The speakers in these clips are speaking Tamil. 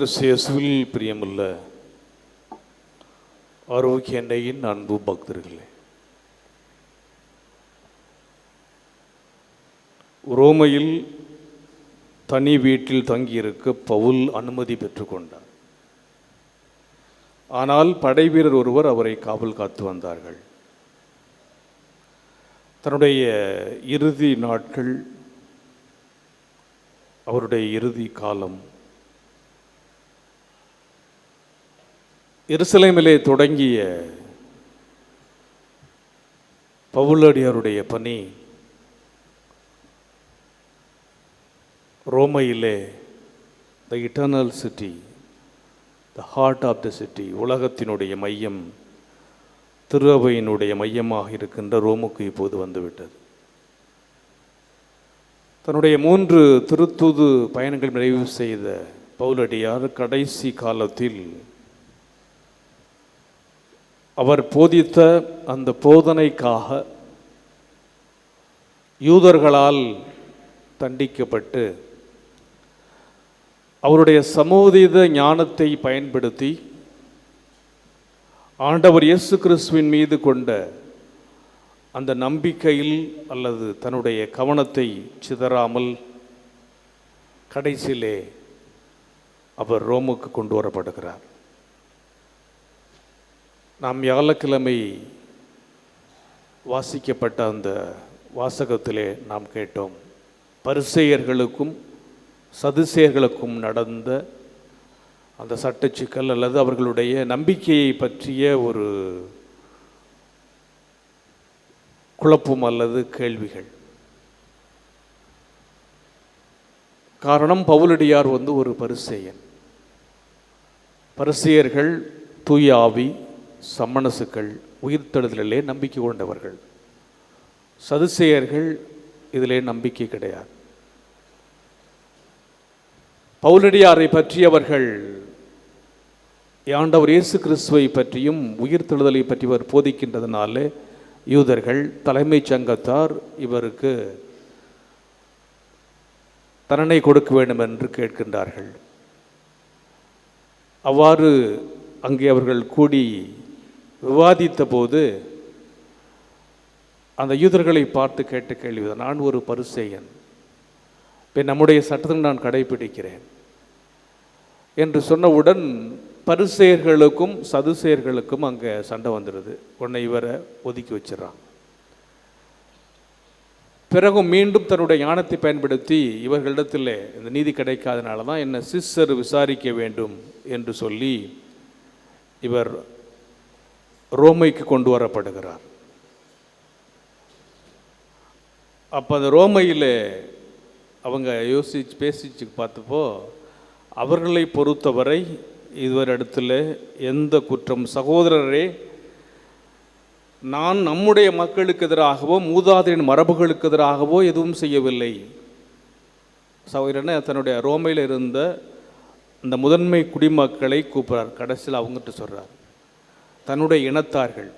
கிறிஸ்து இயேசுவில் பிரியமுள்ள ஆரோக்கிய எண்ணெயின் அன்பு பக்தர்களே, ரோமையில் தனி வீட்டில் தங்கியிருக்க பவுல் அனுமதி பெற்றுக்கொண்டார். ஆனால் படைவீரர் ஒருவர் அவரை காவல் காத்து வந்தார்கள். தன்னுடைய இறுதி நாட்கள், அவருடைய இறுதி காலம் எருசலேமிலே தொடங்கிய பவுலடியாருடைய பணி ரோமையிலே the eternal city, the heart of the city, உலகத்தினுடைய மையம், திரு அவையினுடைய மையமாக இருக்கின்ற ரோமுக்கு இப்போது வந்துவிட்டது. தன்னுடைய 3 திருத்தூது பயணங்கள் நிறைவு செய்த பவுலடியார் கடைசி காலத்தில் அவர் போதித்த அந்த போதனைக்காக யூதர்களால் தண்டிக்கப்பட்டு அவருடைய சமோதித ஞானத்தை பயன்படுத்தி ஆண்டவர் இயேசு கிறிஸ்துவின் மீது கொண்ட அந்த நம்பிக்கையில் அல்லது தன்னுடைய கவனத்தை சிதறாமல் கடைசியிலே அவர் ரோமுக்கு கொண்டு வரப்படுகிறார். நாம் வியாழக்கிழமை வாசிக்கப்பட்ட அந்த வாசகத்திலே நாம் கேட்டோம், பரிசேயர்களுக்கும் சதுசேயர்களுக்கும் நடந்த அந்த சட்டச்சிக்கல் அல்லது அவர்களுடைய நம்பிக்கையை பற்றிய ஒரு குழப்பம் அல்லது கேள்விகள். காரணம், பவுலடியார் ஒரு பரிசேயன். பரிசேயர்கள் தூய ஆவி, சம்மணசுக்கள், உயிர்த்தெழுதலிலே நம்பிக்கை கொண்டவர்கள். சதுசேயர்கள் இதிலே நம்பிக்கை கிடையாது. பவுலடியாரை பற்றி அவர்கள் ஆண்டவர் இயேசு கிறிஸ்துவை பற்றியும் உயிர்த்தெழுதலை பற்றி அவர் போதிக்கின்றதுனாலே யூதர்கள், தலைமைச் சங்கத்தார் இவருக்கு தண்டனை கொடுக்க வேண்டும் என்று கேட்கின்றார்கள். அவ்வாறு அங்கே அவர்கள் கூடி விவாதித்த போது அந்த யூதர்களை பார்த்து கேட்ட கேள்விதான், நான் ஒரு பரிசேயன், நம்முடைய சட்டத்தை நான் கடைபிடிக்கிறேன் என்று சொன்னவுடன் பரிசேயர்களுக்கும் சதுசேயர்களுக்கும் அங்கே சண்டை வந்துடுது. உடனே இவரை ஒதுக்கி வச்சிடறான். பிறகு மீண்டும் தன்னுடைய ஞானத்தை பயன்படுத்தி இவர்களிடத்தில் இந்த நீதி கிடைக்காதனால தான் என்னை சிஸ்டர் விசாரிக்க வேண்டும் என்று சொல்லி இவர் ரோமைக்கு கொண்டு வரப்படுகிறார். அப்போ அந்த ரோமையில் அவங்க பேசிச்சு பார்த்தப்போ அவர்களை பொறுத்தவரை இதுவரிடத்தில் எந்த குற்றம், சகோதரரே, நான் நம்முடைய மக்களுக்கு எதிராகவோ மூதாதையரின் மரபுகளுக்கு எதிராகவோ எதுவும் செய்யவில்லை. சகோதரனை தன்னுடைய ரோமையில் இருந்த அந்த முதன்மை குடிமக்களை கூப்பிட்றார். கடைசியில் அவங்ககிட்ட சொல்கிறார், தன்னுடைய இனத்தார்கள்,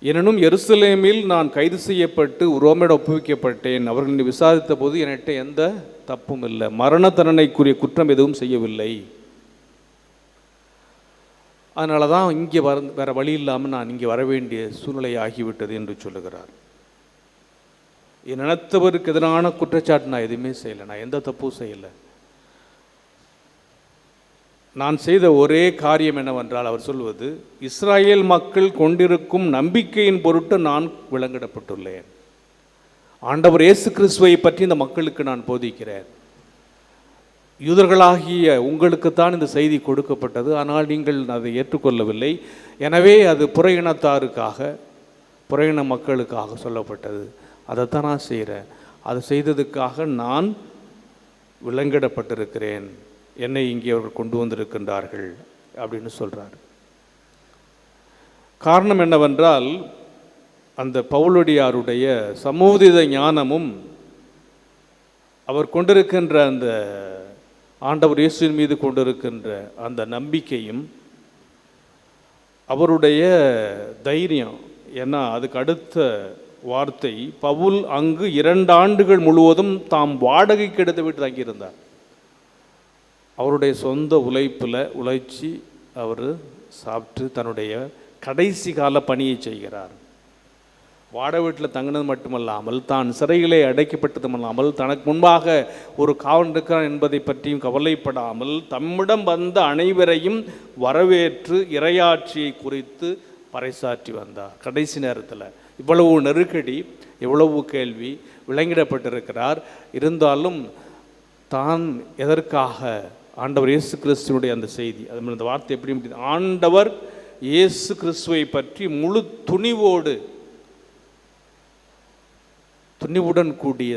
எனினும் எருசலேமில் நான் கைது செய்யப்பட்டு ரோமையிடம் ஒப்புவிக்கப்பட்டேன். அவர்களை விசாரித்த போது என்கிட்ட எந்த தப்பும் இல்லை, மரண தண்டனைக்குரிய குற்றம் எதுவும் செய்யவில்லை. அதனால தான் இங்கே வேறு வழி இல்லாமல் நான் இங்கே வர வேண்டிய சூழ்நிலை ஆகிவிட்டது என்று சொல்லுகிறார். என் இனத்தவருக்கு எதிரான குற்றச்சாட்டு நான் எதுவுமே செய்யலை, நான் எந்த தப்பும் செய்யலை. நான் செய்த ஒரே காரியம் என்னவென்றால், அவர் சொல்வது, இஸ்ராயேல் மக்கள் கொண்டிருக்கும் நம்பிக்கையின் பொருட்டு நான் விலங்கிடப்பட்டுள்ளேன். ஆண்டவர் இயேசு கிறிஸ்துவை பற்றி இந்த மக்களுக்கு நான் போதிக்கிறேன். யூதர்களாகிய உங்களுக்குத்தான் இந்த செய்தி கொடுக்கப்பட்டது, ஆனால் நீங்கள் அதை ஏற்றுக்கொள்ளவில்லை. எனவே அது புற இனத்தாருக்காக, புற இன மக்களுக்காக சொல்லப்பட்டது. அதைத்தான் நான் செய்கிறேன். அதை செய்ததுக்காக நான் விலங்கிடப்பட்டிருக்கிறேன். என்னை இங்கே அவர்கள் கொண்டு வந்திருக்கின்றார்கள் அப்படின்னு சொல்கிறார். காரணம் என்னவென்றால், அந்த பவுலடியாருடைய சமோதித ஞானமும் அவர் கொண்டிருக்கின்ற அந்த ஆண்டவர் இயேசுவின் மீது கொண்டிருக்கின்ற அந்த நம்பிக்கையும் அவருடைய தைரியம். ஏன்னா அதுக்கு அடுத்த வார்த்தை, பவுல் அங்கு 2 ஆண்டுகள் முழுவதும் தாம் வாடகைக்கு எடுத்த வீட்டு தங்கியிருந்தார். அவருடைய சொந்த உழைப்பில் உழைச்சி அவர் சாப்பிட்டு தன்னுடைய கடைசி கால பணியை செய்கிறார். வாடகை வீட்டில் தங்கினது மட்டுமல்லாமல் தான் சிறையிலே அடைக்கப்பட்டதுமல்லாமல் தனக்கு முன்பாக ஒரு காவல் இருக்கிறான் என்பதை பற்றியும் கவலைப்படாமல் தம்மிடம் வந்த அனைவரையும் வரவேற்று இறையாட்சியை குறித்து பறைசாற்றி வந்தார். கடைசி நேரத்தில் இவ்வளவு நெருக்கடி, இவ்வளவு கேள்வி விளங்கிடப்பட்டிருக்கிறார். இருந்தாலும் தான் எதற்காக ஆண்டவர் இயேசு கிறிஸ்துவனுடைய அந்த செய்தி, அது அந்த வார்த்தை எப்படி, ஆண்டவர் இயேசு கிறிஸ்துவை பற்றி முழு துணிவுடன் கூடிய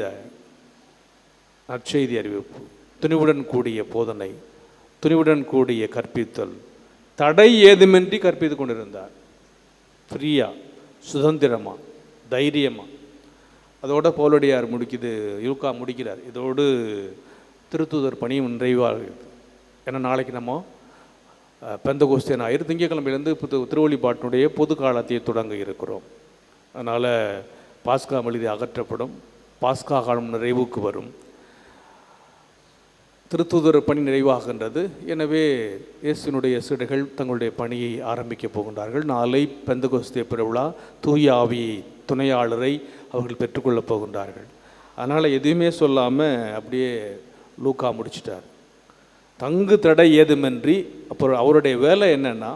நற்செய்தி அறிவிப்பு, துணிவுடன் கூடிய போதனை, துணிவுடன் கூடிய கற்பித்தல், தடை ஏதுமின்றி கற்பித்து கொண்டிருந்தார். ஃப்ரீயா, சுதந்திரமா, தைரியமா. அதோட பவுலடியார் யூக்கா முடிக்கிறார். இதோடு திருத்தூதர் பணியும் நிறைவாகுது. ஏன்னா நாளைக்கு நம்ம பெந்தகோஸ்தே ஞாயிறு, திங்கட்கிழமையிலேருந்து திருவழிபாட்டினுடைய பொது காலத்தை தொடங்க இருக்கிறோம். அதனால் பாஸ்கா மலிதி அகற்றப்படும், பாஸ்கா காலம் நிறைவுக்கு வரும், திருத்தூதர் பணி நிறைவாகின்றது. எனவே இயேசுனுடைய சீடர்கள் தங்களுடைய பணியை ஆரம்பிக்கப் போகின்றார்கள். நாளை பெந்தகோஸ்தே பெருவிழா, தூய ஆவியை துணையாளரை அவர்கள் பெற்றுக்கொள்ளப் போகின்றார்கள். அதனால் எதுவுமே சொல்லாமல் அப்படியே லூக்கா முடிச்சிட்டார். தங்கு தடை ஏதுமின்றி. அப்புறம் அவருடைய வேலை என்னென்னா,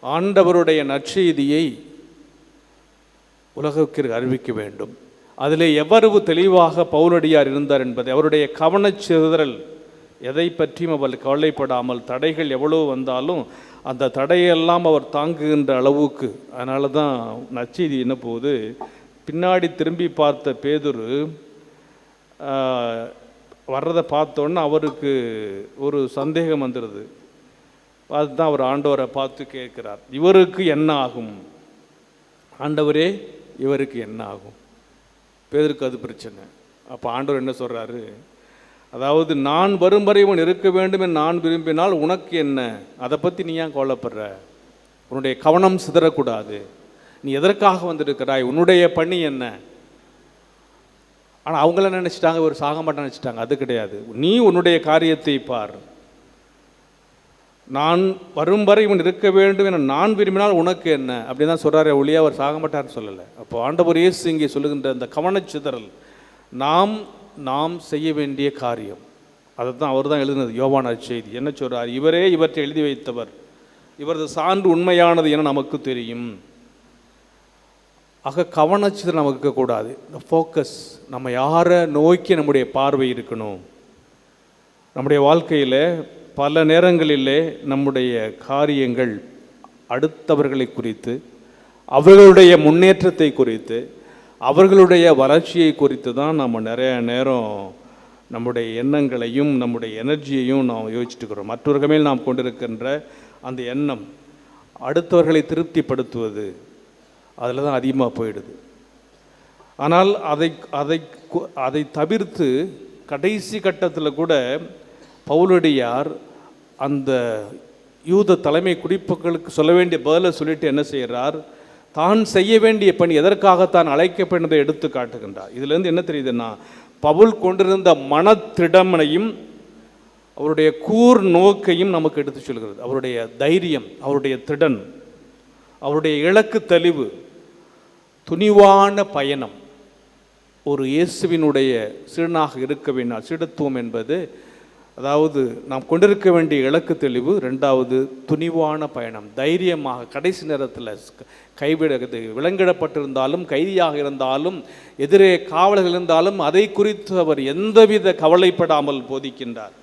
ஆண்டவருடைய நற்செய்தியை உலகிற்கு அறிவிக்க வேண்டும். அதில் எவ்வளவு தெளிவாக பவுலடியார் இருந்தார் என்பதை, அவருடைய கவனச்சிதறல் எதை பற்றியும் அவர் கவலைப்படாமல், தடைகள் எவ்வளவு வந்தாலும் அந்த தடையெல்லாம் அவர் தாங்குகின்ற அளவுக்கு. அதனால தான் நற்செய்தி என்ன போகுது, பின்னாடி திரும்பி பார்த்த பேதுரு வர்றதை பார்த்தோன்னே அவருக்கு ஒரு சந்தேகம் வந்துடுது. அதுதான் அவர் ஆண்டவரை பார்த்து கேட்குறார், இவருக்கு என்ன ஆகும் ஆண்டவரே, இவருக்கு என்ன ஆகும்? பேதருக்கு அது பிரச்சனை. அப்போ ஆண்டவர் என்ன சொல்கிறாரு, அதாவது நான் வரும் வரை இவன் இருக்க வேண்டும் என்று நான் விரும்பினால் உனக்கு என்ன, அதை பற்றி நீ ஏன் கவலைப்படுற? உன்னுடைய கவனம் சிதறக்கூடாது. நீ எதற்காக வந்திருக்கிறாய்? உன்னுடைய பணி என்ன? ஆனால் அவங்கள நினச்சிட்டாங்க ஒரு சாக மாட்டான்னு நினச்சிட்டாங்க. அது கிடையாது. நீ உன்னுடைய காரியத்தை பார். நான் வரும் வரை இவன் இருக்க வேண்டும் என நான் விரும்பினால் உனக்கு என்ன, அப்படி தான் சொல்கிறாரே ஒழியா அவர் சாக மாட்டார்னு சொல்லலை. அப்போ ஆண்டவர் இயேசு இங்கே சொல்லுகின்ற அந்த கவனச்சிதறல், நாம் செய்ய வேண்டிய காரியம், அதை தான் அவர் தான் எழுதினது. யோவான் நற்செய்தி என்ன சொல்கிறார், இவரே இவற்றை எழுதி வைத்தவர், இவரது சான்று உண்மையானது என நமக்கு தெரியும். ஆக கவனச்சிதறல் நமக்கு இருக்கக்கூடாது. இந்த ஃபோக்கஸ், நம்ம யாரை நோக்கி நம்முடைய பார்வை இருக்கணும். நம்முடைய வாழ்க்கையில் பல நேரங்களிலே நம்முடைய காரியங்கள் அடுத்தவர்களை குறித்து, அவர்களுடைய முன்னேற்றத்தை குறித்து, அவர்களுடைய வளர்ச்சியை குறித்து தான் நம்ம நிறைய நேரம் நம்முடைய எண்ணங்களையும் நம்முடைய எனர்ஜியையும் நாம் யோசிச்சுட்டுக்கிறோம். மற்றவர்கள் மேல் நாம் கொண்டிருக்கின்ற அந்த எண்ணம் அடுத்தவர்களை திருப்திப்படுத்துவது, அதில் தான் அதிகமாக போயிடுது. ஆனால் அதை தவிர்த்து கடைசி கட்டத்தில் கூட பவுலடியார் அந்த யூத தலைமை குடிப்புகளுக்கு சொல்ல வேண்டிய பதிலை சொல்லிட்டு என்ன செய்கிறார், தான் செய்ய வேண்டிய பணி எதற்காகத்தான் அழைக்கப்பட்டதை எடுத்து காட்டுகின்றார். இதுலேருந்து என்ன தெரியுதுன்னா, பவுல் கொண்டிருந்த மனத்திடமனையும் அவருடைய கூர் நோக்கையும் நமக்கு எடுத்து சொல்கிறது. அவருடைய தைரியம், அவருடைய திடன், அவருடைய இலக்கு தெளிவு, துணிவான பயணம். ஒரு இயேசுவினுடைய சீடனாக இருக்க வேண்டாம். சீடத்துவம் என்பது அதாவது நாம் கொண்டிருக்க வேண்டிய இலக்கு தெளிவு, ரெண்டாவது துணிவான பயணம். தைரியமாக கடைசி நேரத்தில் விலங்கிடப்பட்டிருந்தாலும், கைதியாக இருந்தாலும், எதிரே காவலர்கள் இருந்தாலும் அதை குறித்து அவர் எந்தவித கவலைப்படாமல் போதிக்கின்றார்.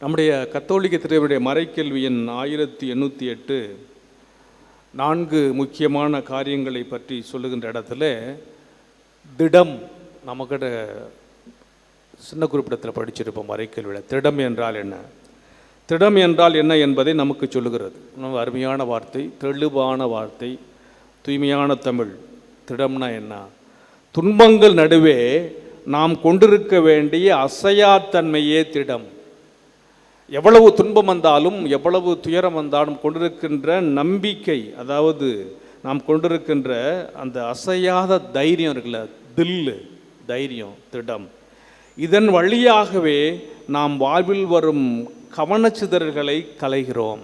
நம்முடைய கத்தோலிக்க திருவிடைய மறைக்கல்வி எண் 1808 4 முக்கியமான காரியங்களை பற்றி சொல்லுகின்ற இடத்துல திடம், நமக்கிட்ட சின்ன குறிப்பிடத்தில் படிச்சிருப்போம் மறைக்கல்வியில். திடம் என்றால் என்ன, திடம் என்றால் என்ன என்பதை நமக்கு சொல்லுகிறது. ரொம்ப அருமையான வார்த்தை, தெளிவான வார்த்தை, தூய்மையான தமிழ். திடம்னா என்ன? துன்பங்கள் நடுவே நாம் கொண்டிருக்க வேண்டிய அசையாத்தன்மையே திடம். எவ்வளவு துன்பம் வந்தாலும், எவ்வளவு துயரம் வந்தாலும் கொண்டிருக்கின்ற நம்பிக்கை, அதாவது நாம் கொண்டிருக்கின்ற அந்த அசையாத தைரியம் இருக்குல்ல, தில்லு, தைரியம், திடம். இதன் வழியாகவே நாம் வாழ்வில் வரும் கவனச்சிதறல்களை களைகிறோம்.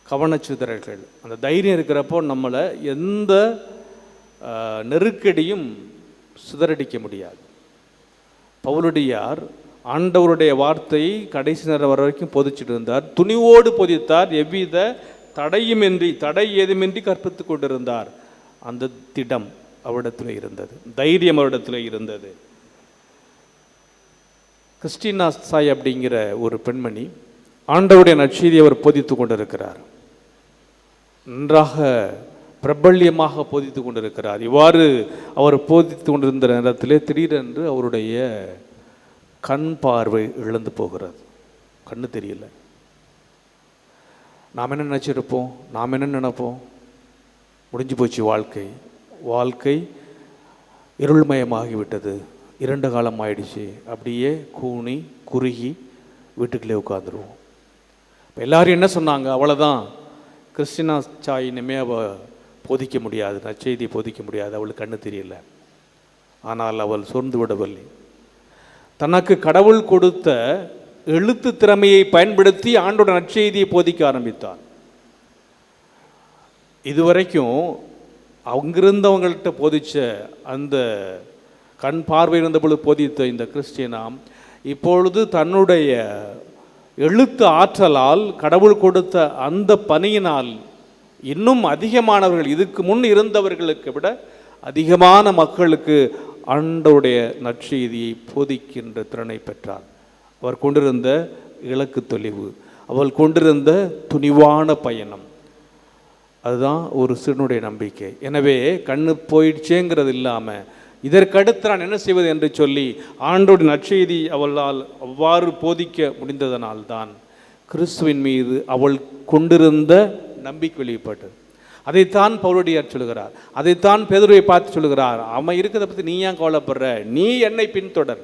கவனச்சிதறல்கள், அந்த தைரியம் இருக்கிறப்போ நம்மளை எந்த நெருக்கடியும் சிதறடிக்க முடியாது. பவுலடியார் ஆண்டவருடைய வார்த்தையை கடைசி நேரம் வர வரைக்கும் போதிச்சுட்டு இருந்தார். துணிவோடு போதித்தார். எவ்வித தடை ஏதுமின்றி கற்பித்து கொண்டிருந்தார். அந்த திடம் அவரிடத்தில் இருந்தது, தைரியம் அவரிடத்தில் இருந்தது. கிறிஸ்டினா சாய் அப்படிங்கிற ஒரு பெண்மணி ஆண்டவருடைய நற்செய்தியை அவர் போதித்து கொண்டிருக்கிறார். நன்றாக பிரபல்யமாக போதித்து கொண்டிருக்கிறார். இவ்வாறு அவர் போதித்து கொண்டிருந்த நேரத்திலே திடீரென்று அவருடைய கண் பார்வை இழந்து போகிறது. கண்ணு தெரியல. நாம் என்ன நினச்சிருப்போம்? நாம் என்ன நினைப்போம்? முடிஞ்சு போச்சு வாழ்க்கை இருள்மயமாகிவிட்டது, இரண்டு காலம் ஆயிடுச்சு, அப்படியே கூனி குறுகி வீட்டுக்குள்ளே உட்காந்துருவோம். இப்போ எல்லாரும் என்ன சொன்னாங்க? அவ்வளோதான், கிறிஸ்டினா சாய் இனிமேல் அவள் போதிக்க முடியாது, நற்செய்தி போதிக்க முடியாது, அவளுக்கு கண்ணு தெரியல. ஆனால் அவள் சோர்ந்து விடவில்லை. தனக்கு கடவுள் கொடுத்த எழுத்து திறமையை பயன்படுத்தி ஆண்டோட நற்செய்தியை போதிக்க ஆரம்பித்தார். இதுவரைக்கும் அங்கிருந்தவங்கள்ட்ட போதிச்ச அந்த கண் பார்வை இருந்தபொழுது போதித்த இந்த கிறிஸ்டினா இப்பொழுது தன்னுடைய எழுத்து ஆற்றலால், கடவுள் கொடுத்த அந்த பணியினால் இன்னும் அதிகமானவர்கள், இதுக்கு முன் இருந்தவர்களுக்கு விட அதிகமான மக்களுக்கு ஆண்டவருடைய நற்செய்தியை போதிக்கின்ற திறனை பெற்றார். அவர் கொண்டிருந்த இலக்கு தெளிவு, அவள் கொண்டிருந்த துணிவான பயணம், அதுதான் ஒரு சிறுனுடைய நம்பிக்கை. எனவே கண்ணு போயிடுச்சேங்கிறது இல்லாமல் இதற்கடுத்து நான் என்ன செய்வது என்று சொல்லி ஆண்டோட நற்செய்தி அவளால் அவ்வாறு போதிக்க முடிந்ததனால்தான் கிறிஸ்துவின் மீது அவள் கொண்டிருந்த நம்பிக்கை வெளிப்பட்டது. அதைத்தான் பவுலடியார் சொல்கிறார், அதைத்தான் பேதுருவை பார்த்து சொல்கிறார். அவன் இருக்கிறத பற்றி நீ ஏன் கவலைப்படுற? நீ என்னை பின்தொடர்,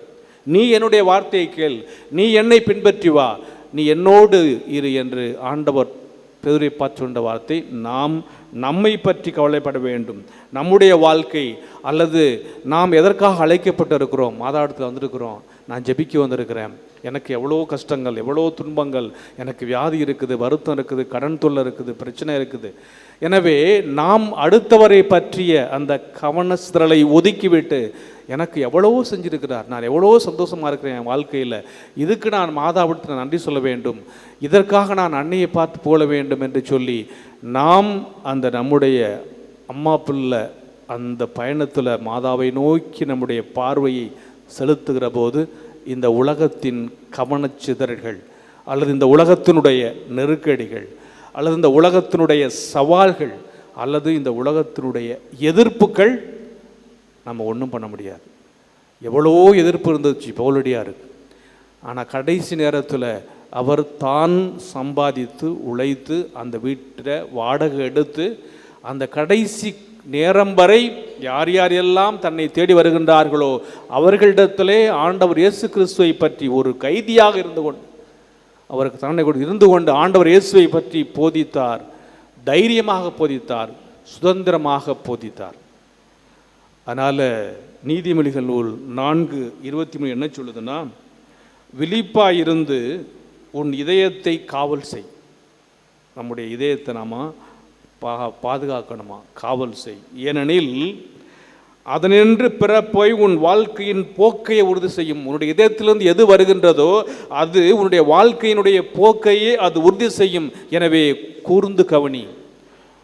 நீ என்னுடைய வார்த்தையை கேள், நீ என்னை பின்பற்றி வா, நீ என்னோடு இரு என்று ஆண்டவர் பேதுருவை பார்த்து சொன்ன வார்த்தை. நாம் நம்மை பற்றி கவலைப்பட வேண்டும். நம்முடைய வாழ்க்கை அல்லது நாம் எதற்காக அழைக்கப்பட்டிருக்கிறோம்? மாதாடத்தில் வந்திருக்கிறோம், நான் ஜெபிக்க வந்திருக்கிறேன், எனக்கு எவ்வளோ கஷ்டங்கள், எவ்வளோ துன்பங்கள், எனக்கு வியாதி இருக்குது, வருத்தம் இருக்குது, கடன் தொல்லை இருக்குது, பிரச்சனை இருக்குது. எனவே நாம் அடுத்தவரை பற்றிய அந்த கவனச்சிதறலை ஒதுக்கிவிட்டு, எனக்கு எவ்வளவோ செஞ்சிருக்கிறார், நான் எவ்வளோ சந்தோஷமாக இருக்கிறேன் என் வாழ்க்கையில், இதுக்கு நான் மாதாவிடத்தில் நன்றி சொல்ல வேண்டும், இதற்காக நான் அன்னையை பார்த்து போக வேண்டும் என்று சொல்லி நாம் அந்த நம்முடைய அம்மா பிள்ளை அந்த பயணத்தில் மாதாவை நோக்கி நம்முடைய பார்வையை செலுத்துகிற போது இந்த உலகத்தின் கவனச்சிதறல்கள் அல்லது இந்த உலகத்தினுடைய நெருக்கடிகள் அல்லது இந்த உலகத்தினுடைய சவால்கள் அல்லது இந்த உலகத்தினுடைய எதிர்ப்புகள் நம்ம ஒன்றும் பண்ண முடியாது. எவ்வளோ எதிர்ப்பு இருந்துச்சு பவுலடியாருக்கு. ஆனால் கடைசி நேரத்தில் அவர் தான் சம்பாதித்து உழைத்து அந்த வீட்டில் வாடகை எடுத்து அந்த கடைசி நேரம் வரை யார் யாரெல்லாம் தன்னை தேடி வருகின்றார்களோ அவர்களிடத்திலே ஆண்டவர் இயேசு கிறிஸ்துவை பற்றி ஒரு கைதியாக இருந்து கொண்டு அவருக்கு தன்னை இருந்து கொண்டு ஆண்டவர் இயேசுவை பற்றி போதித்தார், தைரியமாக போதித்தார், சுதந்திரமாக போதித்தார். அதனால் நீதிமொழிகள் நூல் 4:23 என்ன சொல்லுதுன்னா, விழிப்பாயிருந்து உன் இதயத்தை காவல் செய். நம்முடைய இதயத்தை நாம பாதுகாக்கணுமா? காவல் செய். ஏனெனில் அதனின்று பிறப்போய் உன் வாழ்க்கையின் போக்கையை உறுதி செய்யும். உன்னுடைய இதயத்திலிருந்து எது வருகின்றதோ அது உன்னுடைய வாழ்க்கையினுடைய போக்கையே அது உறுதி செய்யும். எனவே கூர்ந்து கவனி,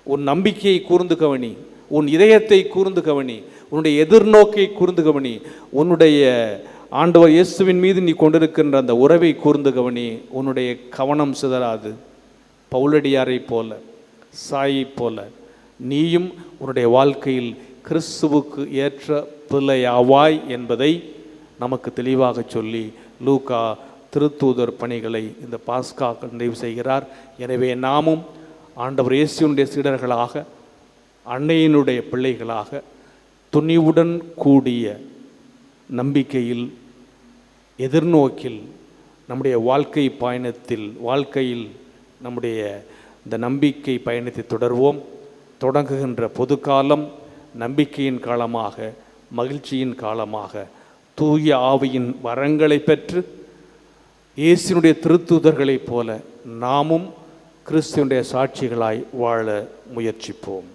உன் நம்பிக்கையை கூர்ந்து கவனி, உன் இதயத்தை கூர்ந்து கவனி, உன்னுடைய எதிர்நோக்கை கூர்ந்து கவனி, உன்னுடைய ஆண்டவர் இயேசுவின் மீது நீ கொண்டிருக்கின்ற அந்த உறவை கூர்ந்து கவனி. உன்னுடைய கவனம் சிதறாது. பவுலடியாரை போல, சாயை போல நீயும் உன்னுடைய வாழ்க்கையில் கிறிஸ்துவுக்கு ஏற்ற பிள்ளையாவாய் என்பதை நமக்கு தெளிவாக சொல்லி லூக்கா திருத்தூதர் பணிகளை இந்த பாஸ்கா நிறைவு செய்கிறார். எனவே நாமும் ஆண்டவர் இயேசுவினுடைய சீடர்களாக, அன்னையினுடைய பிள்ளைகளாக, துணிவுடன் கூடிய நம்பிக்கையில், எதிர்நோக்கில், நம்முடைய வாழ்க்கை பயணத்தில், வாழ்க்கையில் நம்முடைய இந்த நம்பிக்கை பயணத்தை தொடர்வோம். தொடங்குகின்ற பொது காலம் நம்பிக்கையின் காலமாக, மகிழ்ச்சியின் காலமாக, தூய ஆவியின் வரங்களை பெற்று இயேசுனுடைய திருத்தூதர்களைப் போல நாமும் கிறிஸ்துவனுடைய சாட்சிகளாய் வாழ முயற்சிப்போம்.